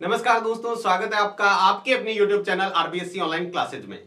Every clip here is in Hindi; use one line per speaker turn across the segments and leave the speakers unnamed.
नमस्कार दोस्तों, स्वागत है आपका आपके अपने YouTube channel RBSC online classes में।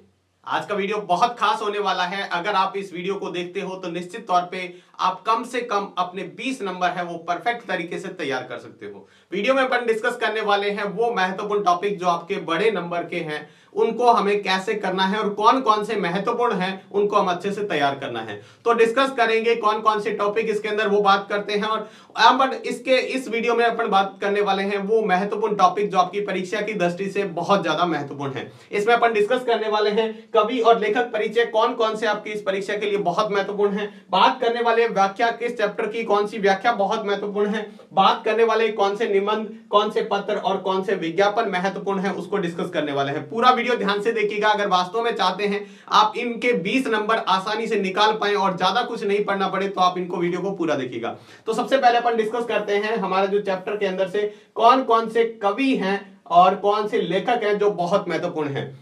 आज का वीडियो बहुत खास होने वाला है। अगर आप इस वीडियो को देखते हो तो निश्चित तौर पे आप कम से कम अपने 20 नंबर है वो परफेक्ट तरीके से तैयार कर सकते हो। वीडियो में अपन डिस्कस करने वाले हैं वो महत्वपूर्ण टॉपिक जो आपके बड़े नंबर के हैं, उनको हमें कैसे करना है और कौन कौन से महत्वपूर्ण हैं उनको हम अच्छे से तैयार करना है। तो डिस्कस करेंगे कौन कौन से टॉपिक इसके अंदर वो बात करते हैं। और बट इस वीडियो में अपन बात करने वाले हैं वो महत्वपूर्ण टॉपिक जो आपकी परीक्षा की दृष्टि से बहुत ज्यादा महत्वपूर्ण है। इसमें अपन डिस्कस करने वाले हैं कवि और लेखक परिचय कौन कौन से आपकी इस परीक्षा के लिए बहुत महत्वपूर्ण है। बात करने वाले व्याख्या किस चैप्टर की कौन सी व्याख्या बहुत महत्वपूर्ण है। बात करने वाले कौन से निबंध, कौन से पत्र और कौन से विज्ञापन महत्वपूर्ण है, उसको डिस्कस करने वाले हैं। पूरा वीडियो ध्यान से देखिएगा। अगर वास्तव में चाहते हैं आप इनके 20 नंबर आसानी से निकाल पाए और ज्यादा कुछ नहीं पढ़ना पड़े तो आप इनको वीडियो को पूरा देखिएगा। तो सबसे पहले अपन डिस्कस करते हैं हमारा जो चैप्टर के अंदर से कौन कौन से कवि हैं और कौन से लेखक हैं जो बहुत महत्वपूर्ण हैं।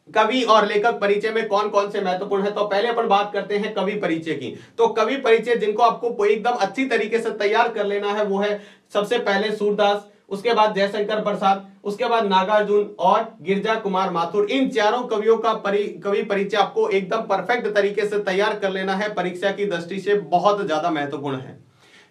कवि और लेखक परिचय में कौन कौन से महत्वपूर्ण है। तो पहले अपन बात करते हैं कवि परिचय की। तो कवि परिचय जिनको आपको एकदम अच्छी तरीके से तैयार कर लेना है वो है सबसे पहले सूरदास, उसके बाद जयशंकर प्रसाद, उसके बाद नागार्जुन और गिरजा कुमार माथुर। इन चारों कवियों का कवि परिचय आपको एकदम परफेक्ट तरीके से तैयार कर लेना है। परीक्षा की दृष्टि से बहुत ज्यादा महत्वपूर्ण है।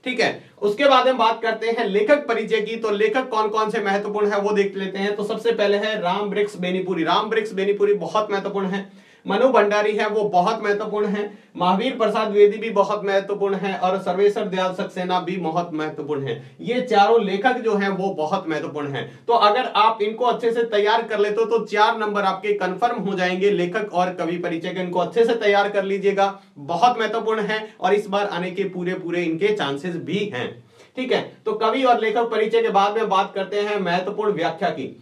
ठीक है, उसके बाद हम बात करते हैं लेखक परिचय की। तो लेखक कौन कौन से महत्वपूर्ण है वो देख लेते हैं। तो सबसे पहले है राम वृक्ष बेनीपुरी। राम वृक्ष बेनीपुरी बहुत महत्वपूर्ण है। मनु भंडारी है वो बहुत महत्वपूर्ण है। महावीर प्रसाद द्विवेदी भी बहुत महत्वपूर्ण है और सर्वेश्वर दयाल सक्सेना भी बहुत महत्वपूर्ण है। ये चारों लेखक जो हैं वो बहुत महत्वपूर्ण हैं। तो अगर आप इनको अच्छे से तैयार कर लेते हो तो 4 नंबर आपके कंफर्म हो जाएंगे। लेखक और कवि परिचय के इनको अच्छे से तैयार कर लीजिएगा, बहुत महत्वपूर्ण है और इस बार आने के पूरे इनके चांसेस भी हैं। ठीक है, तो कवि और लेखक परिचय के बाद में बात करते हैं महत्वपूर्ण व्याख्या की।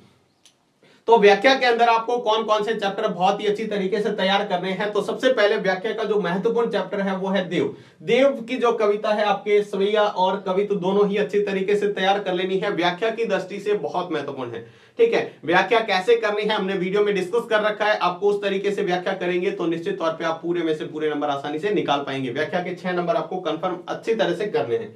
तो व्याख्या के अंदर आपको कौन कौन से चैप्टर बहुत ही अच्छी तरीके से तैयार करने हैं। तो सबसे पहले व्याख्या का जो महत्वपूर्ण चैप्टर है वो है देव। देव की जो कविता है आपके सवैया और कवि तो दोनों ही अच्छी तरीके से तैयार कर लेनी है। व्याख्या की दृष्टि से बहुत महत्वपूर्ण है। ठीक है, व्याख्या कैसे करनी है हमने वीडियो में डिस्कस कर रखा है। आपको उस तरीके से व्याख्या करेंगे तो निश्चित तौर पर आप पूरे में से पूरे नंबर आसानी से निकाल पाएंगे। व्याख्या के 6 नंबर आपको कंफर्म अच्छी तरह से करने हैं।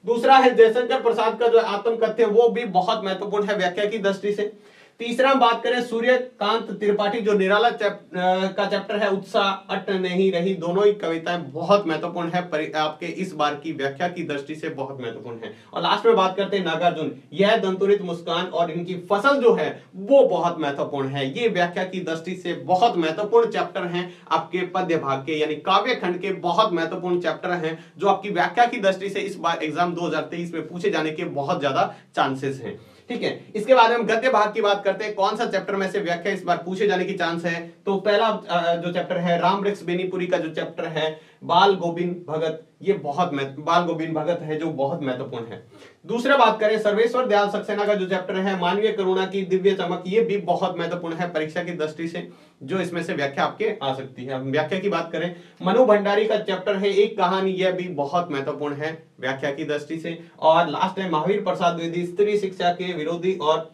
दूसरा है जयशंकर प्रसाद का जो आत्मकथ्य वो भी बहुत महत्वपूर्ण है व्याख्या की दृष्टि से। तीसरा हम बात करें सूर्यकांत त्रिपाठी जो निराला का चैप्टर है उत्साह अट नहीं रही। दोनों ही कविताएं बहुत महत्वपूर्ण है, आपके इस बार की व्याख्या की दृष्टि से बहुत महत्वपूर्ण है। और लास्ट में बात करते हैं नागार्जुन, यह दंतुरित मुस्कान और इनकी फसल जो है वो बहुत महत्वपूर्ण है। ये व्याख्या की दृष्टि से बहुत महत्वपूर्ण चैप्टर हैं। आपके पद्य भाग के यानी काव्य खंड के बहुत महत्वपूर्ण चैप्टर हैं जो आपकी व्याख्या की दृष्टि से इस बार एग्जाम 2023 में पूछे जाने के बहुत ज्यादा चांसेस हैं। ठीक है, इसके बाद हम गद्य भाग की बात करते हैं। कौन सा चैप्टर में से व्याख्या इस बार पूछे जाने की चांस है। तो पहला जो चैप्टर है राम वृक्ष बेनीपुरी का जो चैप्टर है बाल गोविंद भगत, ये बाल गोविंद भगत है जो बहुत महत्वपूर्ण है। दूसरा बात करें सर्वेश्वर दयाल सक्सेना का जो चैप्टर है मानवीय करुणा की दिव्य चमक, ये भी बहुत महत्वपूर्ण है परीक्षा की दृष्टि से, जो इसमें से व्याख्या आपके आ सकती है। व्याख्या की बात करें मनु भंडारी का चैप्टर है एक कहानी, यह भी बहुत महत्वपूर्ण है व्याख्या की दृष्टि से। और लास्ट है महावीर प्रसाद द्विवेदी स्त्री शिक्षा के विरोधी और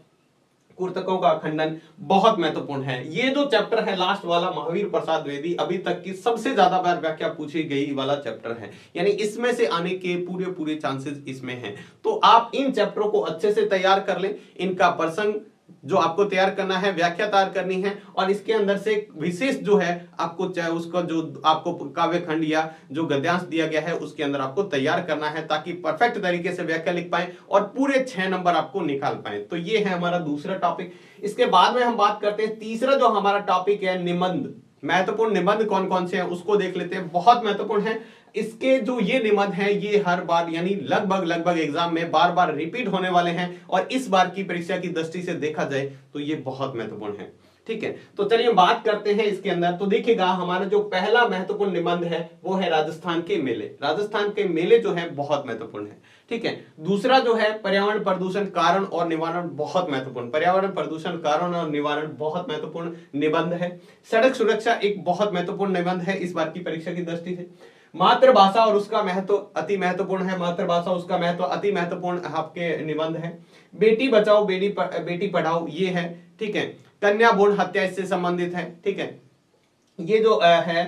कुर्तकों का खंडन, बहुत महत्वपूर्ण है। ये जो चैप्टर है लास्ट वाला महावीर प्रसाद द्विवेदी अभी तक की सबसे ज्यादा बार व्याख्या पूछी गई वाला चैप्टर है, यानी इसमें से आने के पूरे चांसेस इसमें हैं। तो आप इन चैप्टरों को अच्छे से तैयार कर लें। इनका प्रसंग जो आपको तैयार करना है, व्याख्या तैयार करनी है और इसके अंदर से विशेष जो है आपको चाहे उसका जो आपको काव्य खंड या जो गद्यांश दिया गया है उसके अंदर आपको तैयार करना है ताकि परफेक्ट तरीके से व्याख्या लिख पाए और पूरे 6 नंबर आपको निकाल पाए। तो ये है हमारा दूसरा टॉपिक। इसके बाद में हम बात करते हैं तीसरा जो हमारा टॉपिक है निबंध। महत्वपूर्ण निबंध कौन कौन से हैं उसको देख लेते हैं, बहुत महत्वपूर्ण है। इसके जो ये निबंध हैं ये हर बार यानी लगभग एग्जाम में बार बार रिपीट होने वाले हैं और इस बार की परीक्षा की दृष्टि से देखा जाए तो ये बहुत महत्वपूर्ण है। ठीक है, तो चलिए बात करते हैं इसके अंदर। तो देखिएगा हमारा जो पहला महत्वपूर्ण निबंध है वो है राजस्थान के मेले। राजस्थान के मेले जो है बहुत महत्वपूर्ण है। ठीक है, दूसरा जो है पर्यावरण प्रदूषण कारण और निवारण, बहुत महत्वपूर्ण। पर्यावरण प्रदूषण कारण और निवारण बहुत महत्वपूर्ण निबंध है। सड़क सुरक्षा एक बहुत महत्वपूर्ण निबंध है इस बार की परीक्षा की दृष्टि से। मातृभाषा और उसका महत्व अति महत्वपूर्ण है। मातृभाषा उसका महत्व अति महत्वपूर्ण आपके निबंध है। बेटी बचाओ बेटी पढ़ाओ ये है। ठीक है, कन्या भ्रूण हत्या इससे संबंधित है। ठीक है, ये जो है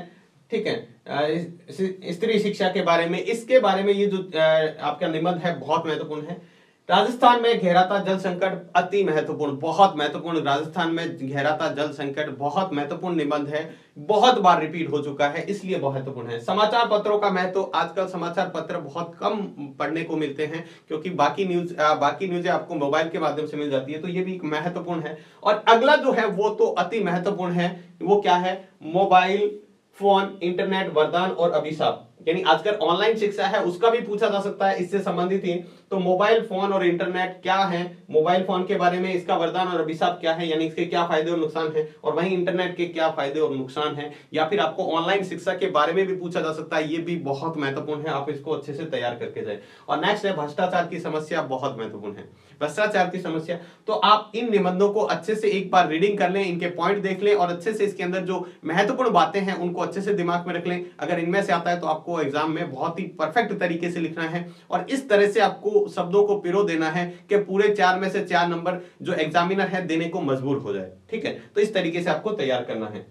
ठीक है स्त्री शिक्षा के बारे में, इसके बारे में ये जो आपका निबंध है बहुत महत्वपूर्ण है। राजस्थान में गहराता जल संकट अति महत्वपूर्ण, बहुत महत्वपूर्ण। राजस्थान में गहराता जल संकट बहुत महत्वपूर्ण निबंध है, बहुत बार रिपीट हो चुका है, इसलिए महत्वपूर्ण है। समाचार पत्रों का महत्व, आजकल समाचार पत्र बहुत कम पढ़ने को मिलते हैं क्योंकि बाकी न्यूज़ आपको मोबाइल के माध्यम से मिल जाती है, तो ये भी महत्वपूर्ण है। और अगला जो है वो तो अति महत्वपूर्ण है, वो क्या है? मोबाइल फोन, इंटरनेट, वरदान और अभिशाप। यानी आजकल ऑनलाइन शिक्षा है उसका भी पूछा जा सकता है, इससे संबंधित ही। तो मोबाइल फोन और इंटरनेट क्या है, मोबाइल फोन के बारे में इसका वरदान और अभिशाप क्या है, यानी इसके क्या फायदे और नुकसान है, और वहीं इंटरनेट के क्या फायदे और नुकसान है। या फिर आपको ऑनलाइन शिक्षा के बारे में भी पूछा जा सकता है, ये भी बहुत महत्वपूर्ण है, आप इसको अच्छे से तैयार करके जाए। और नेक्स्ट है भ्रष्टाचार की समस्या, बहुत महत्वपूर्ण है भ्रष्टाचार की समस्या। तो आप इन निबंधों को अच्छे से एक बार रीडिंग कर लें, इनके पॉइंट देख लें और अच्छे से इसके अंदर जो महत्वपूर्ण बातें हैं उनको अच्छे से दिमाग में रख लें। अगर इनमें से आता है तो आपको एग्जाम में बहुत ही परफेक्ट तरीके से लिखना है और इस तरह से आपको शब्दों को पिरो देना है कि पूरे 4 में से 4 नंबर जो एग्जामिनर है देने को मजबूर हो जाए। ठीक है, तो इस तरीके से आपको तैयार करना है।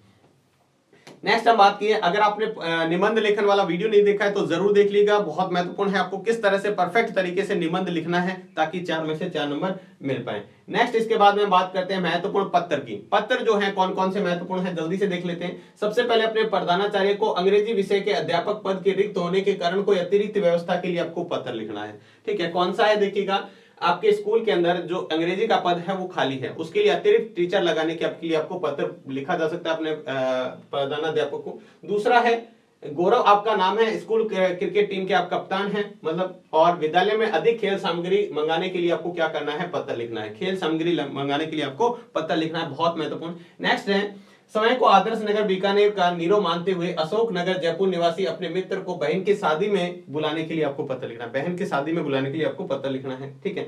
नेक्स्ट हम बात की है, अगर आपने निबंध लेखन वाला वीडियो नहीं देखा है तो जरूर देख लीजिएगा, बहुत महत्वपूर्ण है आपको किस तरह से परफेक्ट तरीके से निबंध लिखना है ताकि 4 में से 4 नंबर मिल पाए। नेक्स्ट इसके बाद में बात करते हैं महत्वपूर्ण पत्र की। पत्र जो है कौन कौन से महत्वपूर्ण है जल्दी से देख लेते हैं। सबसे पहले अपने प्रधानाचार्य को अंग्रेजी विषय के अध्यापक पद के रिक्त होने के कारण कोई अतिरिक्त व्यवस्था के लिए आपको पत्र लिखना है। ठीक है, कौन सा है देखिएगा, आपके स्कूल के अंदर जो अंग्रेजी का पद है वो खाली है, उसके लिए अतिरिक्त टीचर लगाने के आपको पत्र लिखा जा सकता है अपने प्रधानाध्यापक को। दूसरा है गौरव आपका नाम है, स्कूल क्रिकेट टीम के आप कप्तान हैं मतलब, और विद्यालय में अधिक खेल सामग्री मंगाने के लिए आपको क्या करना है? पत्र लिखना है। खेल सामग्री मंगाने के लिए आपको पत्र लिखना है, बहुत महत्वपूर्ण। नेक्स्ट है समय को आदर्श नगर बीकानेर का नीरो मानते हुए अशोक नगर जयपुर निवासी अपने मित्र को बहन की शादी में बुलाने के लिए आपको पत्र लिखना है। बहन की शादी में बुलाने के लिए आपको पत्र लिखना है। ठीक है,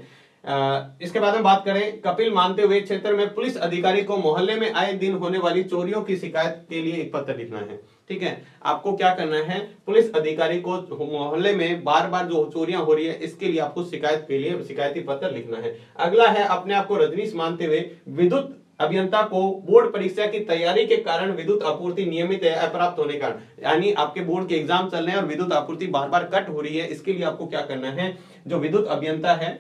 इसके बाद में बात करें, कपिल मानते हुए क्षेत्र में पुलिस अधिकारी को मोहल्ले में आए दिन होने वाली चोरियों की शिकायत के लिए एक पत्र लिखना है। ठीक है, आपको क्या करना है? पुलिस अधिकारी को मोहल्ले में बार बार जो चोरियां हो रही है इसके लिए आपको शिकायत के लिए शिकायती पत्र लिखना है। अगला है अपने आप को रजनीश मानते हुए विद्युत अभियंता को बोर्ड परीक्षा की तैयारी के कारण विद्युत आपूर्ति नियमित अप्राप्त होने का, यानी आपके बोर्ड के एग्जाम चल रहे हैं और विद्युत आपूर्ति बार बार कट हो रही है, इसके लिए आपको क्या करना है? जो विद्युत अभियंता है,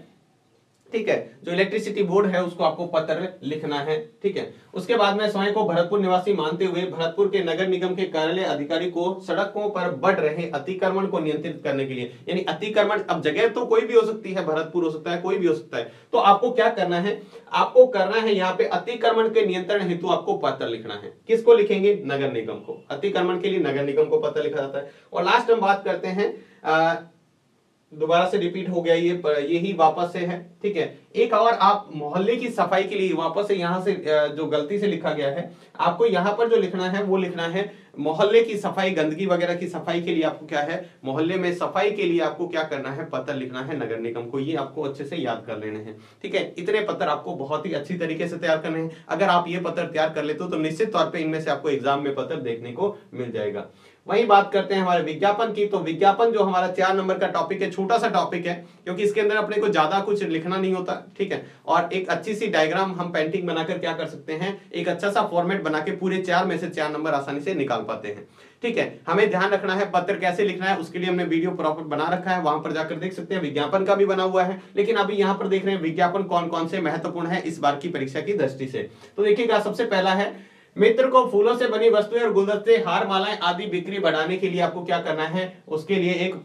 ठीक है, जो इलेक्ट्रिसिटी बोर्ड है उसको आपको पत्र लिखना है। ठीक है, उसके बाद में स्वयं को भरतपुर निवासी मानते हुए भरतपुर के नगर निगम के कार्यालय अधिकारी को सड़कों पर बढ़ रहे अतिक्रमण को नियंत्रित करने के लिए, यानी अतिक्रमण, अब जगह तो कोई भी हो सकती है, भरतपुर हो सकता है, कोई भी हो सकता है, तो आपको क्या करना है? आपको करना है यहाँ पे अतिक्रमण के नियंत्रण हेतु आपको पत्र लिखना है। किसको लिखेंगे? नगर निगम को। अतिक्रमण के लिए नगर निगम को पत्र लिखा जाता है। और लास्ट हम बात करते हैं, दोबारा से रिपीट हो गया यही वापस से है। ठीक है, एक और आप मोहल्ले की सफाई के लिए वापस से यहाँ से जो गलती से लिखा गया है, आपको यहाँ पर जो लिखना है वो लिखना है मोहल्ले की सफाई, गंदगी वगैरह की सफाई के लिए आपको क्या है? मोहल्ले में सफाई के लिए आपको क्या करना है? पत्र लिखना है नगर निगम को। ये आपको अच्छे से याद कर लेने हैं। ठीक है, इतने पत्र आपको बहुत ही अच्छी तरीके से तैयार करने हैं। अगर आप ये पत्र तैयार कर लेते हो तो निश्चित तौर पर इनमें से आपको एग्जाम में पत्र देखने को मिल जाएगा। वही बात करते हैं हमारे विज्ञापन की। तो विज्ञापन जो हमारा 4 नंबर का टॉपिक है, छोटा सा टॉपिक है क्योंकि इसके अंदर अपने को ज्यादा कुछ लिखना नहीं होता। ठीक है, और एक अच्छी सी डायग्राम हम पेंटिंग बनाकर क्या कर सकते हैं? एक अच्छा सा फॉर्मेट बना के पूरे 4 में से 4 नंबर आसानी से निकाल पाते हैं। ठीक है, हमें ध्यान रखना है पत्र कैसे लिखना है, उसके लिए हमने वीडियो प्रॉपर बना रखा है, वहां पर जाकर देख सकते हैं। विज्ञापन का भी बना हुआ है, लेकिन अभी यहाँ पर देख रहे हैं विज्ञापन कौन कौन से महत्वपूर्ण है इस बार की परीक्षा की दृष्टि से। तो देखिएगा, सबसे पहला है मित्र को फूलों से बनी वस्तुएं और गुलदस्ते, हार मालाएं आदि बिक्री बढ़ाने के लिए आपको क्या करना है? उसके लिए एक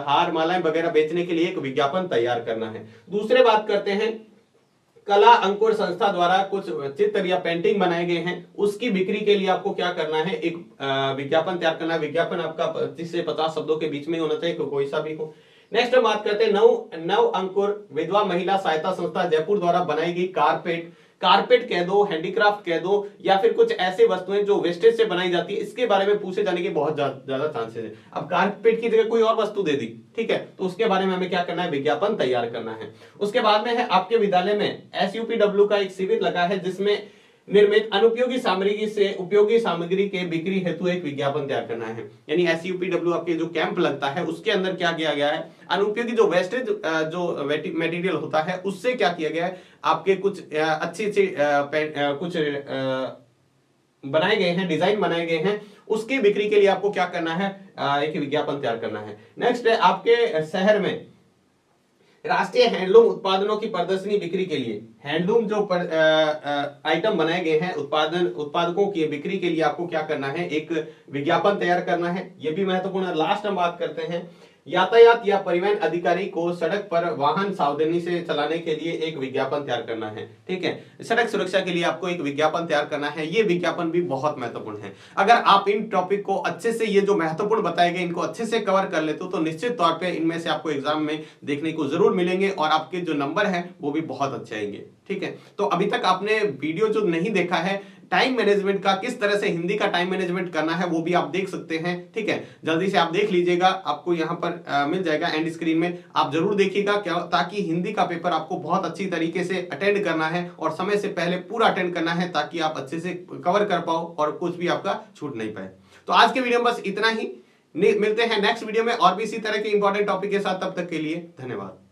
हार मालाएं वगैरह बेचने के लिए एक विज्ञापन तैयार करना है। दूसरे बात करते हैं, कला अंकुर संस्था द्वारा कुछ चित्र या पेंटिंग बनाए गए हैं, उसकी बिक्री के लिए आपको क्या करना है? एक विज्ञापन तैयार करना है। विज्ञापन आपका 25 से 50 शब्दों के बीच में होना चाहिए, कोई सा भी हो। नेक्स्ट हम बात करते हैं नव अंकुर विधवा महिला सहायता संस्था जयपुर द्वारा बनाई गई कारपेट कह दो, हैंडीक्राफ्ट कह दो, या फिर कुछ ऐसे वस्तुएं जो वेस्टेज से बनाई जाती है, इसके बारे में पूछे जाने के बहुत ज्यादा चांसेस है। अब कारपेट की जगह कोई और वस्तु दे दी, ठीक है, तो उसके बारे में हमें क्या करना है? विज्ञापन तैयार करना है। उसके बाद में है आपके विद्यालय में SUPW का एक शिविर लगा है जिसमें निर्मित अनुपयोगी सामग्री से उपयोगी सामग्री के बिक्री हेतु एक विज्ञापन तैयार करना है। यानी SUPW आपके जो कैंप लगता है उसके अंदर क्या किया गया है? अनुपयोगी जो वेस्टेज जो मटेरियल होता है उससे क्या किया गया है? आपके कुछ अच्छे कुछ बनाए गए हैं, डिजाइन बनाए गए हैं, उसकी बिक्री के लिए आपको क्या करना है? एक विज्ञापन तैयार करना है। नेक्स्ट है आपके शहर में राष्ट्रीय हैंडलूम उत्पादनों की प्रदर्शनी बिक्री के लिए हैंडलूम जो आइटम बनाए गए हैं उत्पादकों की बिक्री के लिए आपको क्या करना है, एक विज्ञापन तैयार करना है। यह भी महत्वपूर्ण है। लास्ट हम बात करते हैं यातायात या परिवहन अधिकारी को सड़क पर वाहन सावधानी से चलाने के लिए एक विज्ञापन तैयार करना है। ठीक है, सड़क सुरक्षा के लिए आपको एक विज्ञापन तैयार करना है। ये विज्ञापन भी बहुत महत्वपूर्ण है। अगर आप इन टॉपिक को अच्छे से, ये जो महत्वपूर्ण बताए गए, इनको अच्छे से कवर कर लेते हो तो निश्चित तौर पर इनमें से आपको एग्जाम में देखने को जरूर मिलेंगे और आपके जो नंबर है वो भी बहुत अच्छे आएंगे। ठीक है, तो अभी तक आपने वीडियो जो नहीं देखा है टाइम मैनेजमेंट का, किस तरह से हिंदी का टाइम मैनेजमेंट करना है, वो भी आप देख सकते हैं। ठीक है, जल्दी से आप देख लीजिएगा, आपको यहां पर मिल जाएगा एंड स्क्रीन में। आप जरूर देखिएगा क्या, ताकि हिंदी का पेपर आपको बहुत अच्छी तरीके से अटेंड करना है और समय से पहले पूरा अटेंड करना है, ताकि आप अच्छे से कवर कर पाओ और कुछ भी आपका छूट नहीं पाए। तो आज के वीडियो में बस इतना ही। मिलते हैं नेक्स्ट वीडियो में और भी इसी तरह के इंपॉर्टेंट टॉपिक के साथ। तब तक के लिए धन्यवाद।